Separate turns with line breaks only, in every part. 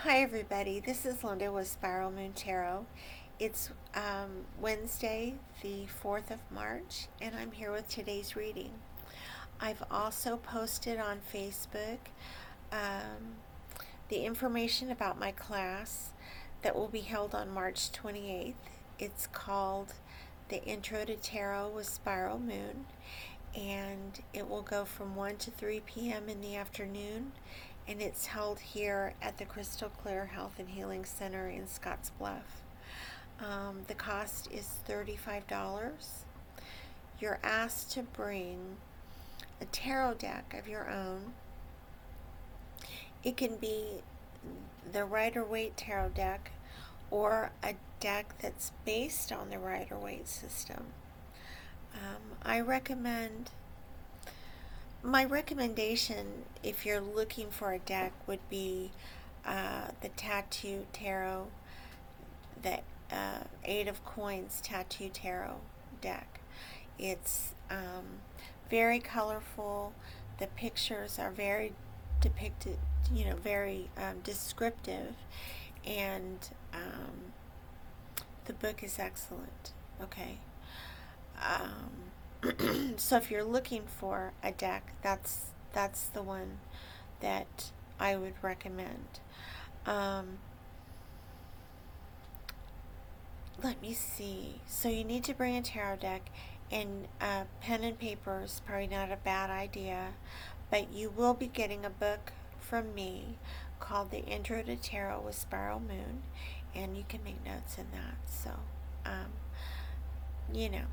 Hi everybody, this is Linda with Spiral Moon Tarot. It's Wednesday, the 4th of March, and I'm here with today's reading. I've also posted on Facebook um, the information about my class that will be held on March 28th. It's called The Intro to Tarot with Spiral Moon, and it will go from 1 to 3 p.m. in the afternoon, and it's held here at the Crystal Clear Health and Healing Center in Scottsbluff. The cost is $35. You're asked to bring a tarot deck of your own. It can be the Rider-Waite tarot deck or a deck that's based on the Rider-Waite system. I recommend My recommendation, if you're looking for a deck, would be the Tattoo Tarot, the Eight of Coins Tattoo Tarot deck. It's very colorful. The pictures are very depicted, very descriptive, and the book is excellent. Okay. So if you're looking for a deck, that's the one that I would recommend. Um, Let me see. So you need to bring a tarot deck, and pen and paper is probably not a bad idea, but you will be getting a book from me called The Intro to Tarot with Spiral Moon, and you can make notes in that. So, um, you know,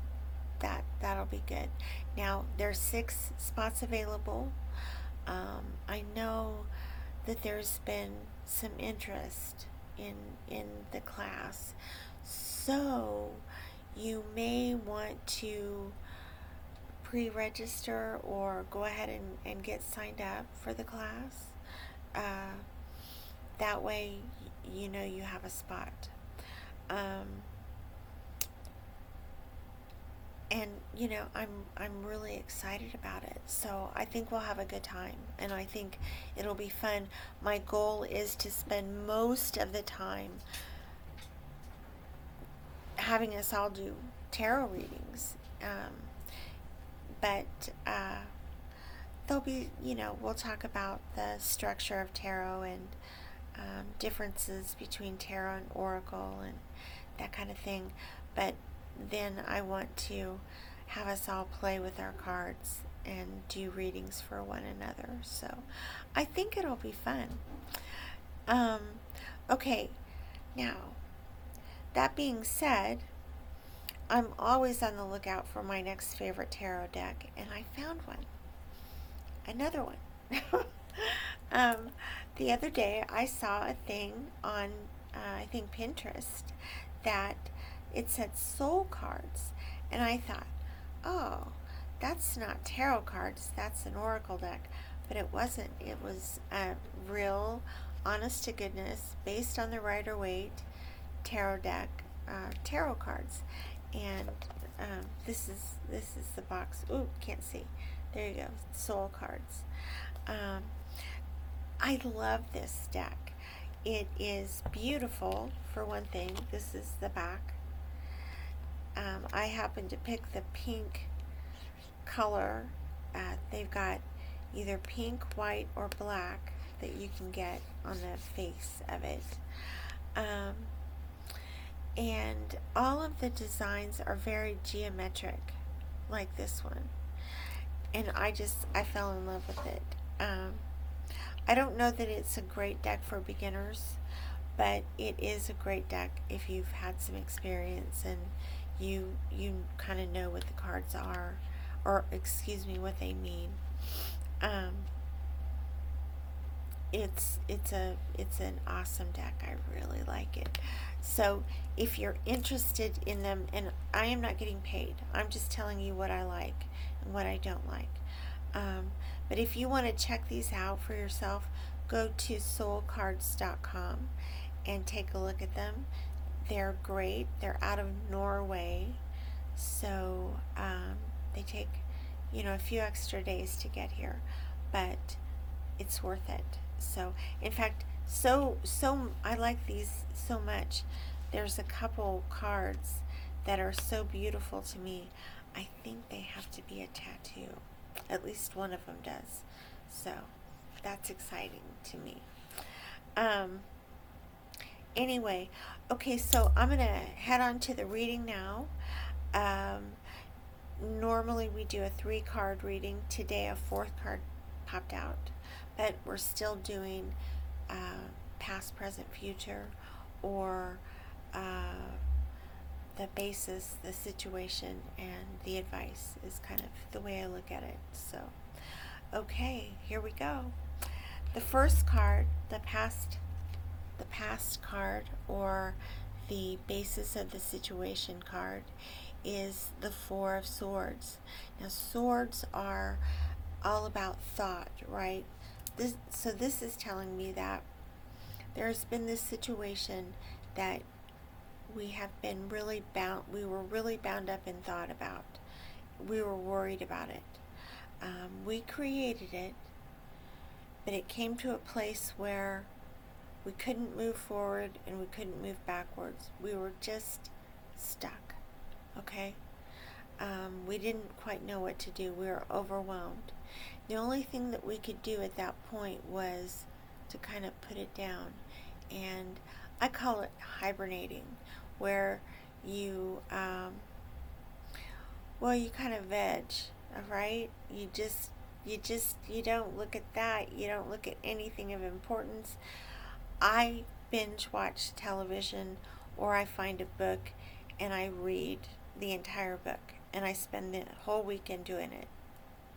that'll be good. Now there's 6 spots available. I know that there's been some interest in the class, so you may want to pre-register or go ahead and get signed up for the class. Uh, that way, you know you have a spot. Um, and I'm really excited about it, so I think we'll have a good time, and I think it'll be fun. My goal is to spend most of the time having us all do tarot readings, but there'll be, we'll talk about the structure of tarot and differences between tarot and oracle and that kind of thing, but then I want to have us all play with our cards and do readings for one another. So I think it'll be fun. Um, okay, now that being said, I'm always on the lookout for my next favorite tarot deck, and I found one. Another one. um, the other day I saw a thing on, I think, Pinterest that it said soul cards, and I thought, oh, that's not tarot cards, that's an oracle deck. But it wasn't. It was a real, honest to goodness, based on the Rider-Waite tarot deck, tarot cards. And this is the box. Ooh, can't see. There you go. Soul cards. Um, I love this deck. It is beautiful, for one thing. This is the back. I happen to pick the pink color. They've got either pink, white, or black that you can get on the face of it. And all of the designs are very geometric, like this one. And I fell in love with it. I don't know that it's a great deck for beginners, but it is a great deck if you've had some experience and you kind of know what the cards are, or excuse me, what they mean. It's an awesome deck. I really like it. So if you're interested in them, and I am not getting paid, I'm just telling you what I like and what I don't like. But if you want to check these out for yourself, go to soulcards.com and take a look at them. They're great. They're out of Norway, so they take a few extra days to get here, but it's worth it. So in fact, I like these so much. There's a couple cards that are so beautiful to me. I think they have to be a tattoo. At least one of them does. So that's exciting to me. Um, anyway, okay, so I'm going to head on to the reading now. Um, Normally we do a 3 card reading. Today a 4th card popped out, but we're still doing past, present, future, or the basis, the situation, and the advice is kind of the way I look at it. So, okay, here we go. The first card, the past card, or the basis of the situation card, is the 4 of Swords. Now, swords are all about thought, right? So this is telling me that there's been this situation that we were really bound up in thought about. We were worried about it. We created it, but it came to a place where we couldn't move forward and we couldn't move backwards. We were just stuck, okay? We didn't quite know what to do. We were overwhelmed. The only thing that we could do at that point was to kind of put it down. And I call it hibernating, where you, you kind of veg, right? You don't look at that. You don't look at anything of importance. I binge watch television, or I find a book and I read the entire book, and I spend the whole weekend doing it.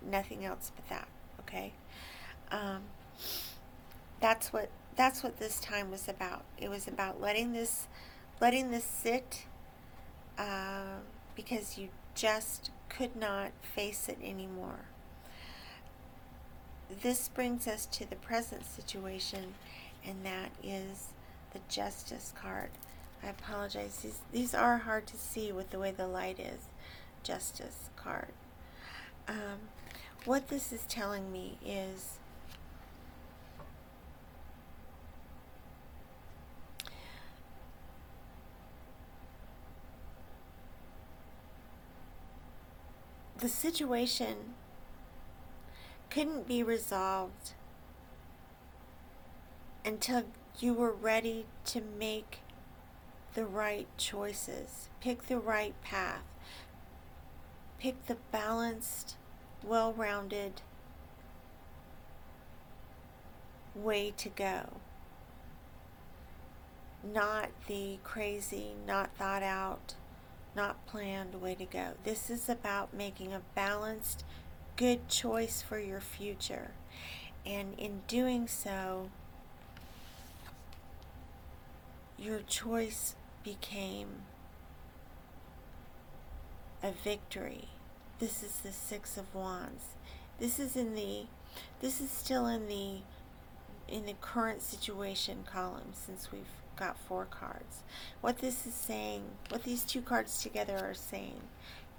Nothing else but that, okay? Um, that's what this time was about. It was about letting this sit, because you just could not face it anymore. This brings us to the present situation, and that is the Justice card. I apologize. These are hard to see with the way the light is. Justice card. What this is telling me is the situation couldn't be resolved until you were ready to make the right choices, pick the right path, pick the balanced, well-rounded way to go. Not the crazy, not thought out, not planned way to go. This is about making a balanced, good choice for your future. And in doing so, your choice became a victory. This is the 6 of Wands. This is still in the current situation column, since we've got 4 cards. What this is saying, what these 2 cards together are saying,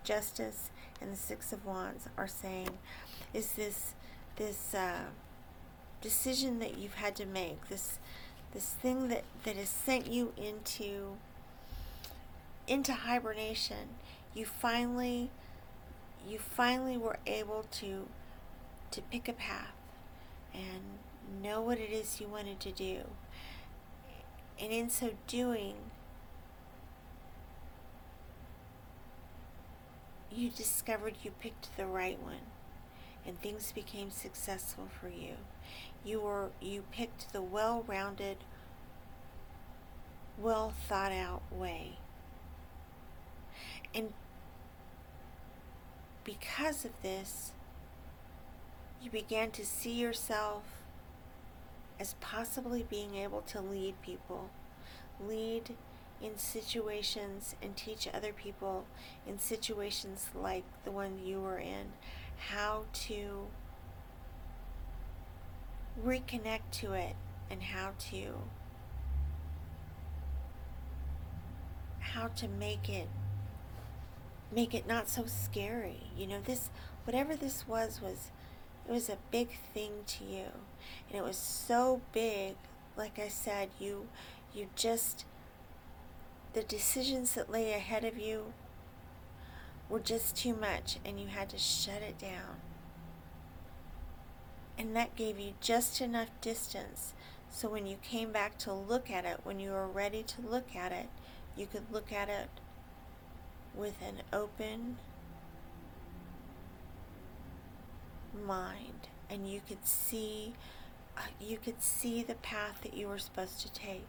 Justice and the 6 of Wands are saying, is this decision that you've had to make, this thing that has sent you into hibernation. You finally were able to pick a path and know what it is you wanted to do. And in so doing, you discovered you picked the right one, and things became successful for you. You picked the well-rounded, well thought out way. And because of this, you began to see yourself as possibly being able to lead people, lead in situations, and teach other people in situations like the one you were in, how to reconnect to it, and how to make it not so scary. This, whatever this was it was a big thing to you, and it was so big, like I said, you just, the decisions that lay ahead of you were just too much, and you had to shut it down. And that gave you just enough distance so when you came back to look at it, when you were ready to look at it, you could look at it with an open mind, and you could see the path that you were supposed to take.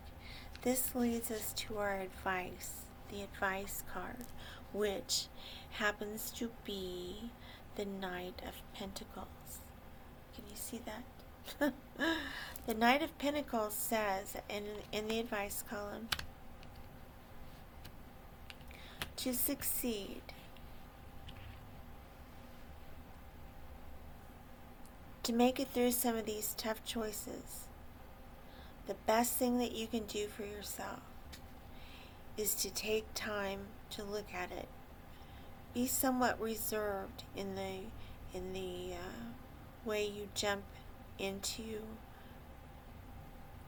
This leads us to our advice, the advice card, which happens to be the Knight of Pentacles. Can you see that? The Knight of Pentacles says in the advice column, to succeed, to make it through some of these tough choices, the best thing that you can do for yourself is to take time to look at it. Be somewhat reserved in the way you jump into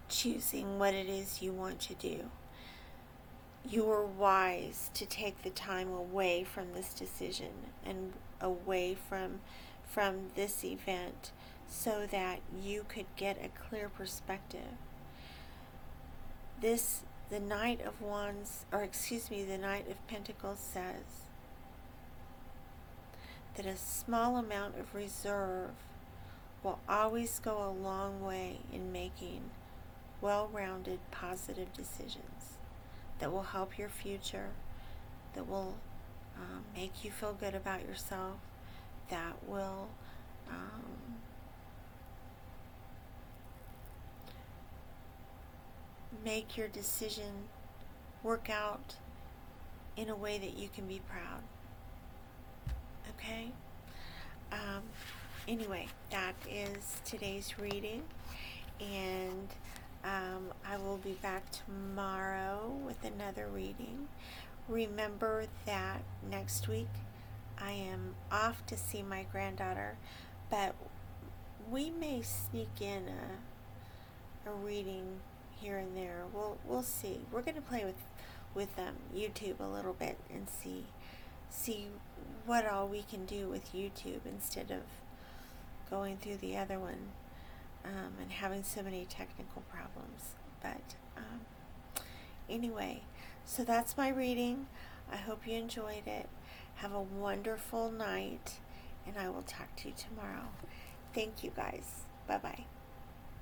choosing what it is you want to do. You are wise to take the time away from this decision and away from this event so that you could get a clear perspective. The Knight of Pentacles says that a small amount of reserve will always go a long way in making well-rounded, positive decisions that will help your future, that will make you feel good about yourself, that will make your decision work out in a way that you can be proud. Okay? Anyway, that is today's reading, and I will be back tomorrow with another reading. Remember that next week I am off to see my granddaughter, but we may sneak in a reading here and there. We'll see. We're going to play with YouTube a little bit and see what all we can do with YouTube instead of going through the other one and having so many technical problems. But anyway, so that's my reading. I hope you enjoyed it. Have a wonderful night, and I will talk to you tomorrow. Thank you guys. Bye-bye.